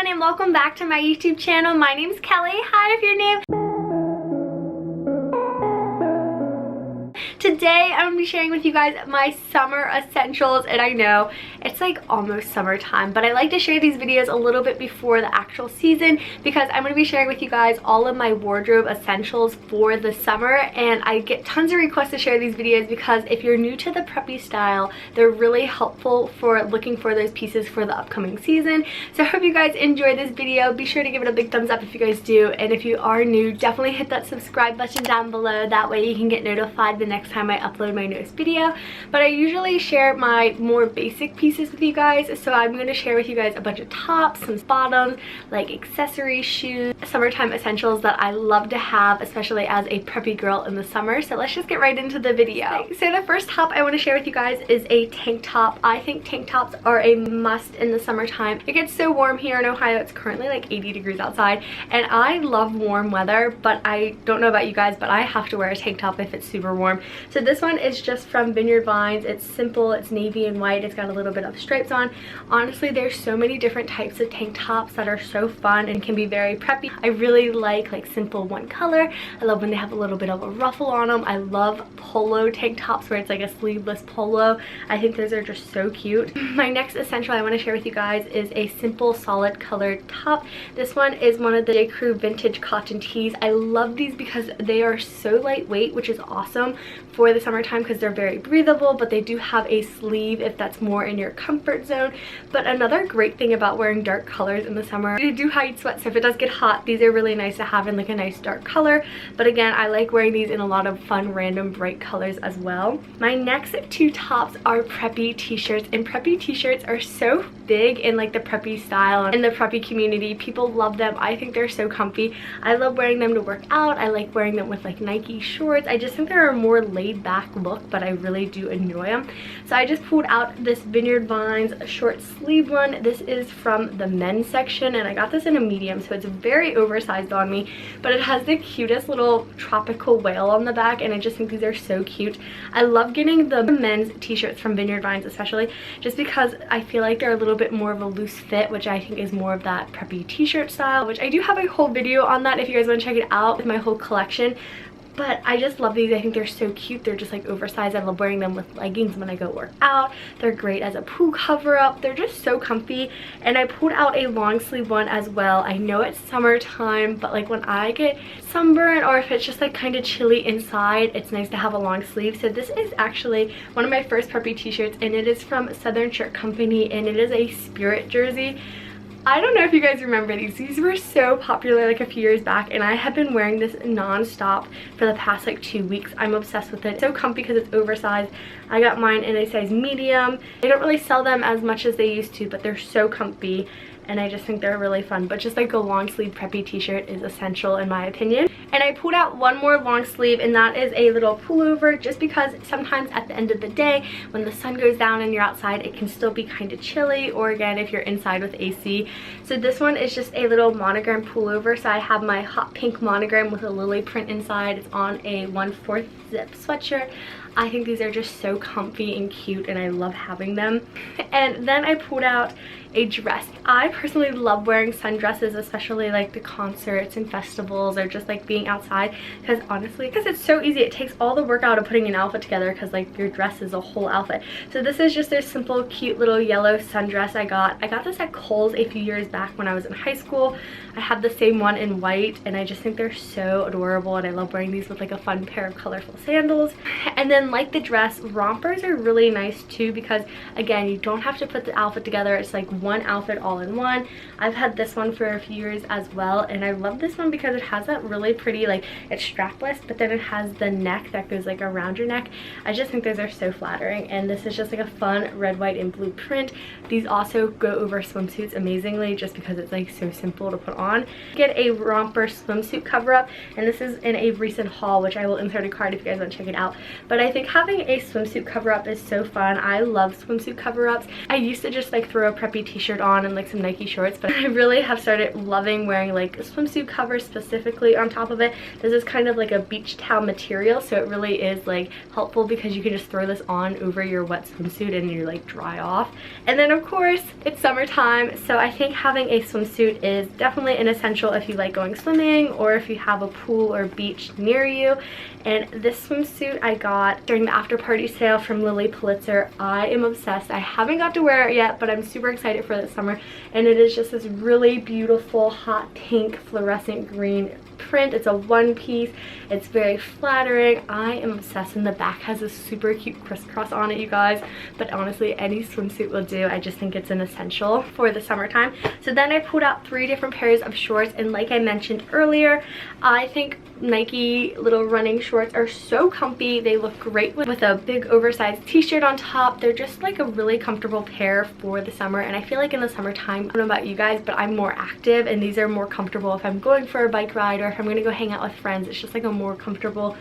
everyone, and welcome back to my YouTube channel. My name is Kelly. Hi if you're new. Today I'm going to be sharing with you guys my summer essentials, and I know it's like almost summertime, but I like to share these videos a little bit before the actual season because I'm going to be sharing with you guys all of my wardrobe essentials for the summer, and I get tons of requests to share these videos because if you're new to the preppy style, they're really helpful for looking for those pieces for the upcoming season. So I hope you guys enjoy this video. Be sure to give it a big thumbs up if you guys do, and if you are new, definitely hit that subscribe button down below. That way you can get notified the next time I upload my newest video. But I usually share my more basic pieces with you guys, so I'm going to share with you guys a bunch of tops, some bottoms, like accessories, shoes, summertime essentials that I love to have, especially as a preppy girl in the summer. So let's just get right into the video. So the first top I want to share with you guys is a tank top. I think tank tops are a must in the summertime. It gets so warm here in Ohio. It's currently like 80 degrees outside, and I love warm weather, but I don't know about you guys, but I have to wear a tank top if it's super warm. So this one is just from Vineyard Vines. It's simple, it's navy and white, it's got a little bit of stripes on. Honestly, there's so many different types of tank tops that are so fun and can be very preppy. I really like simple one color. I love when they have a little bit of a ruffle on them. I love polo tank tops where it's like a sleeveless polo. I think those are just so cute. My next essential I want to share with you guys is a simple solid colored top. This one is one of the J. Crew vintage cotton tees. I love these because they are so lightweight, which is awesome for the summertime because they're very breathable, but they do have a sleeve if that's more in your comfort zone. But another great thing about wearing dark colors in the summer, they do hide sweat, so if it does get hot, these are really nice to have in like a nice dark color. But again, I like wearing these in a lot of fun random bright colors as well. My next two tops are Preppy T-shirts, and Preppy T-shirts are so big in like the preppy style and in the preppy community. People love them. I think they're so comfy. I love wearing them to work out. I like wearing them with like Nike shorts. I just think they're a more laid back look, but I really do enjoy them. So I just pulled out this Vineyard Vines short sleeve one. This is from the men's section, and I got this in a medium, so it's very oversized on me, but it has the cutest little tropical whale on the back, and I just think these are so cute. I love getting the men's t-shirts from Vineyard Vines, especially just because I feel like they're a little bit more of a loose fit, which I think is more of that preppy t-shirt style, which I do have a whole video on that if you guys want to check it out with my whole collection. But I just love these. I think they're so cute. They're just like oversized. I love wearing them with leggings when I go work out. They're great as a pool cover up. They're just so comfy. And I pulled out a long sleeve one as well. I know it's summertime, but like when I get sunburned or if it's just like kind of chilly inside, it's nice to have a long sleeve. So this is actually one of my first preppy t-shirts, and it is from Southern Shirt Company, and it is a Spirit jersey. I don't know if you guys remember these. These were so popular like a few years back, and I have been wearing this non-stop for the past like 2 weeks. I'm obsessed with it. It's so comfy because it's oversized. I got mine in a size medium. They don't really sell them as much as they used to, but they're so comfy, and I just think they're really fun. But just like a long sleeve preppy t-shirt is essential in my opinion. And I pulled out one more long sleeve, and that is a little pullover, just because sometimes at the end of the day when the sun goes down and you're outside, it can still be kind of chilly, or again if you're inside with AC. So this one is just a little monogram pullover. So I have my hot pink monogram with a lily print inside. It's on a 1/4 zip sweatshirt. I think these are just so comfy and cute, and I love having them. And then I pulled out a dress. I personally love wearing sundresses, especially like the concerts and festivals, or just like being outside, because honestly, because it's so easy. It takes all the work out of putting an outfit together, because like your dress is a whole outfit. So this is just a simple cute little yellow sundress I got this at Kohl's a few years back when I was in high school. I have the same one in white, and I just think they're so adorable, and I love wearing these with like a fun pair of colorful sandals. And then like the dress, rompers are really nice too, because again, you don't have to put the outfit together. It's like one outfit all in one. I've had this one for a few years as well, and I love this one because it has that really pretty, like, it's strapless, but then it has the neck that goes like around your neck. I just think those are so flattering, and this is just like a fun red, white, and blue print. These also go over swimsuits amazingly just because it's like so simple to put on. Get a romper swimsuit cover up, and this is in a recent haul, which I will insert a card if you guys want to check it out. But I think think having a swimsuit cover up is so fun. I love swimsuit cover ups. I used to just like throw a Preppy T-shirt on and like some Nike shorts, but I really have started loving wearing like a swimsuit cover specifically on top of it. This is kind of like a beach towel material, so it really is like helpful because you can just throw this on over your wet swimsuit and you like dry off. And then of course it's summertime, so I think having a swimsuit is definitely an essential if you like going swimming or if you have a pool or beach near you. And this swimsuit I got during the after party sale from Lily Pulitzer. I am obsessed. I haven't got to wear it yet, but I'm super excited for this summer. And it is just this really beautiful hot pink fluorescent green print. It's a one piece. It's very flattering. I am obsessed, and the back has a super cute crisscross on it, you guys. But honestly, any swimsuit will do. I just think it's an essential for the summertime. So then I pulled out 3 different pairs of shorts, and like I mentioned earlier, I think Nike little running shorts are so comfy. They look great with a big oversized t-shirt on top. They're just like a really comfortable pair for the summer, and I feel like in the summertime, I don't know about you guys, but I'm more active, and these are more comfortable if I'm going for a bike ride or if I'm going to go hang out with friends. It's just like a more comfortable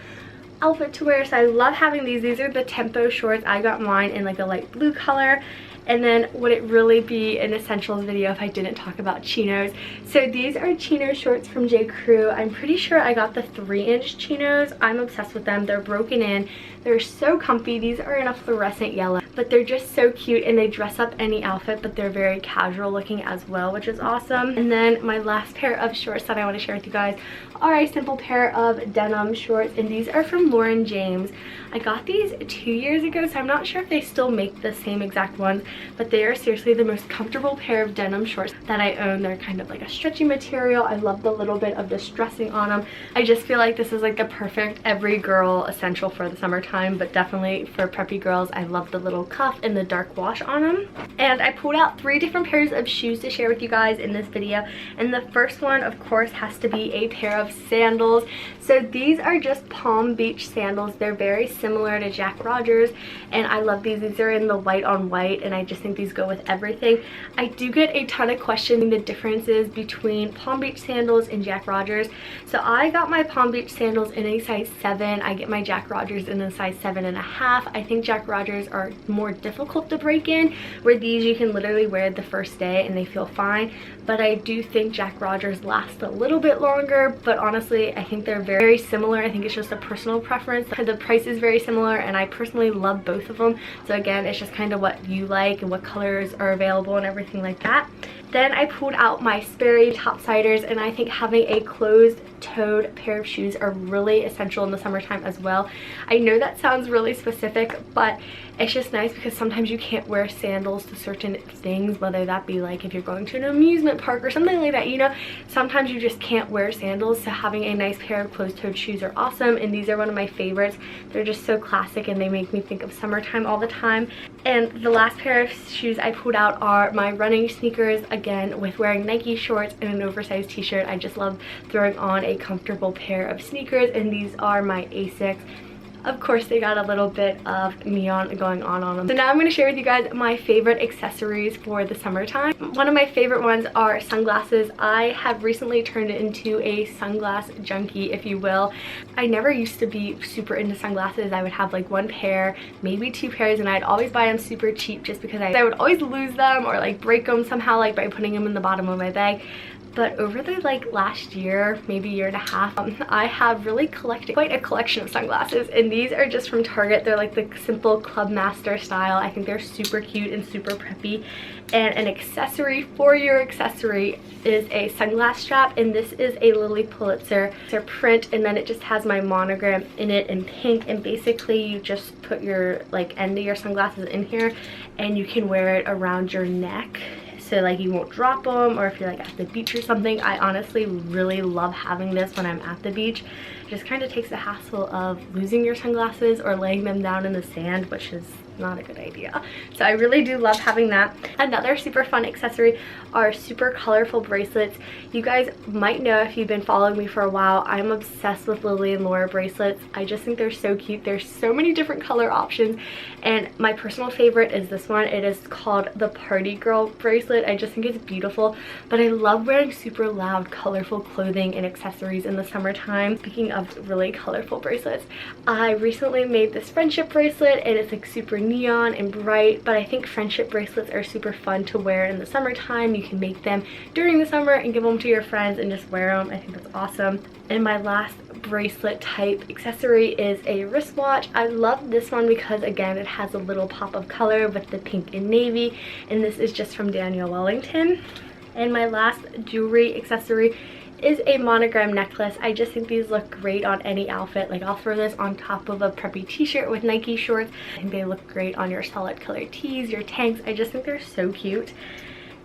outfit to wear, so I love having these. These are the Tempo shorts. I got mine in like a light blue color. And then would it really be an essentials video if I didn't talk about chinos? So these are chino shorts from J. Crew. I'm pretty sure I got the 3-inch chinos. I'm obsessed with them. They're broken in. They're so comfy. These are in a fluorescent yellow, but they're just so cute, and they dress up any outfit, but they're very casual looking as well, which is awesome. And then my last pair of shorts that I want to share with you guys are a simple pair of denim shorts, and these are from Lauren James. I got these 2 years ago, so I'm not sure if they still make the same exact ones, but they are seriously the most comfortable pair of denim shorts that I own. They're kind of like a stretchy material. I love the little bit of distressing on them. I just feel like this is like the perfect every girl essential for the summertime, but definitely for preppy girls. I love the little cuff and the dark wash on them. And I pulled out 3 different pairs of shoes to share with you guys in this video, and the first one of course has to be a pair of sandals. So these are just Palm Beach sandals. They're very similar to Jack Rogers, and I love these. These are in the white on white, and I just think these go with everything. I do get a ton of questions the differences between Palm Beach sandals and Jack Rogers. So I got my Palm Beach sandals in a size 7. I get my Jack Rogers in a size 7.5. I think Jack Rogers are more difficult to break in, where these you can literally wear the first day and they feel fine. But I do think Jack Rogers last a little bit longer, but honestly I think they're very similar. I think it's just a personal preference. The price is very similar, and I personally love both of them. So again, it's just kind of what you like and what colors are available and everything like that. Then I pulled out my Sperry Top-Siders, and I think having a closed-toed pair of shoes are really essential in the summertime as well. I know that sounds really specific, but it's just nice because sometimes you can't wear sandals to certain things, whether that be like if you're going to an amusement park or something like that, you know. Sometimes you just can't wear sandals, so having a nice pair of closed-toed shoes are awesome, and these are one of my favorites. They're just so classic, and they make me think of summertime all the time. And the last pair of shoes I pulled out are my running sneakers. Again, with wearing Nike shorts and an oversized t-shirt, I just love throwing on a comfortable pair of sneakers, and these are my Asics. Of course, they got a little bit of neon going on them. So now I'm going to share with you guys my favorite accessories for the summertime. One of my favorite ones are sunglasses. I have recently turned into a sunglass junkie, if you will. I never used to be super into sunglasses. I would have like 1 pair, maybe 2 pairs, and I'd always buy them super cheap just because I would always lose them or like break them somehow, like by putting them in the bottom of my bag. But over the like last year, maybe year and a half, I have really collected quite a collection of sunglasses, and these are just from Target. They're like the simple Clubmaster style. I think they're super cute and super preppy. And an accessory for your accessory is a sunglass strap, and this is a Lily Pulitzer. It's a print, and then it just has my monogram in it in pink, and basically you just put your like end of your sunglasses in here, and you can wear it around your neck, so like you won't drop them, or if you're like at the beach or something. I honestly really love having this when I'm at the beach. It just kind of takes the hassle of losing your sunglasses or laying them down in the sand, which is not a good idea. So I really do love having that. Another super fun accessory are super colorful bracelets. You guys might know if you've been following me for a while, I'm obsessed with Lily and Laura bracelets. I just think they're so cute. There's so many different color options, and my personal favorite is this one. It is called the Party Girl bracelet. I just think it's beautiful, but I love wearing super loud colorful clothing and accessories in the summertime. Speaking of really colorful bracelets, I recently made this friendship bracelet, and it's like super neon and bright, but I think friendship bracelets are super fun to wear in the summertime. You can make them during the summer and give them to your friends and just wear them. I think that's awesome. And my last bracelet type accessory is a wristwatch. I love this one because again it has a little pop of color with the pink and navy, and this is just from Daniel Wellington. And my last jewelry accessory is a monogrammed necklace. I just think these look great on any outfit. Like, I'll throw this on top of a Preppy T-shirt with Nike shorts. I think they look great on your solid color tees, your tanks. I just think they're so cute.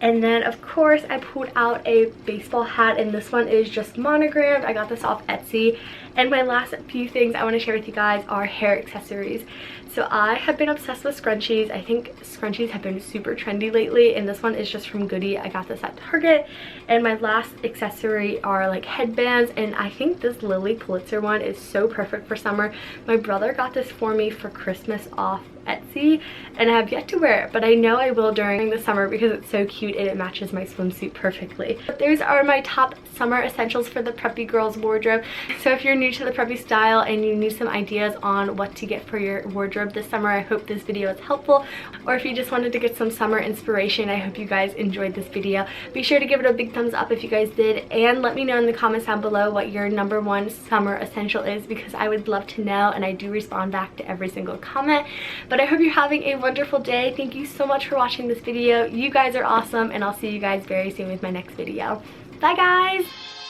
And then of course I pulled out a baseball hat, and this one is just monogrammed. I got this off Etsy. And my last few things I want to share with you guys are hair accessories. So I have been obsessed with scrunchies. I think scrunchies have been super trendy lately, and this one is just from Goody. I got this at Target. And my last accessory are like headbands, and I think this Lily Pulitzer one is so perfect for summer. My brother got this for me for Christmas off Etsy, and I have yet to wear it, but I know I will during the summer because it's so cute and it matches my swimsuit perfectly. But those are my top summer essentials for the preppy girls wardrobe. So if you're new to the preppy style and you need some ideas on what to get for your wardrobe this summer, I hope this video is helpful. Or if you just wanted to get some summer inspiration, I hope you guys enjoyed this video. Be sure to give it a big thumbs up if you guys did, and let me know in the comments down below what your #1 summer essential is, because I would love to know, and I do respond back to every single comment. But I hope you're having a wonderful day. Thank you so much for watching this video. You guys are awesome, and I'll see you guys very soon with my next video. Bye guys!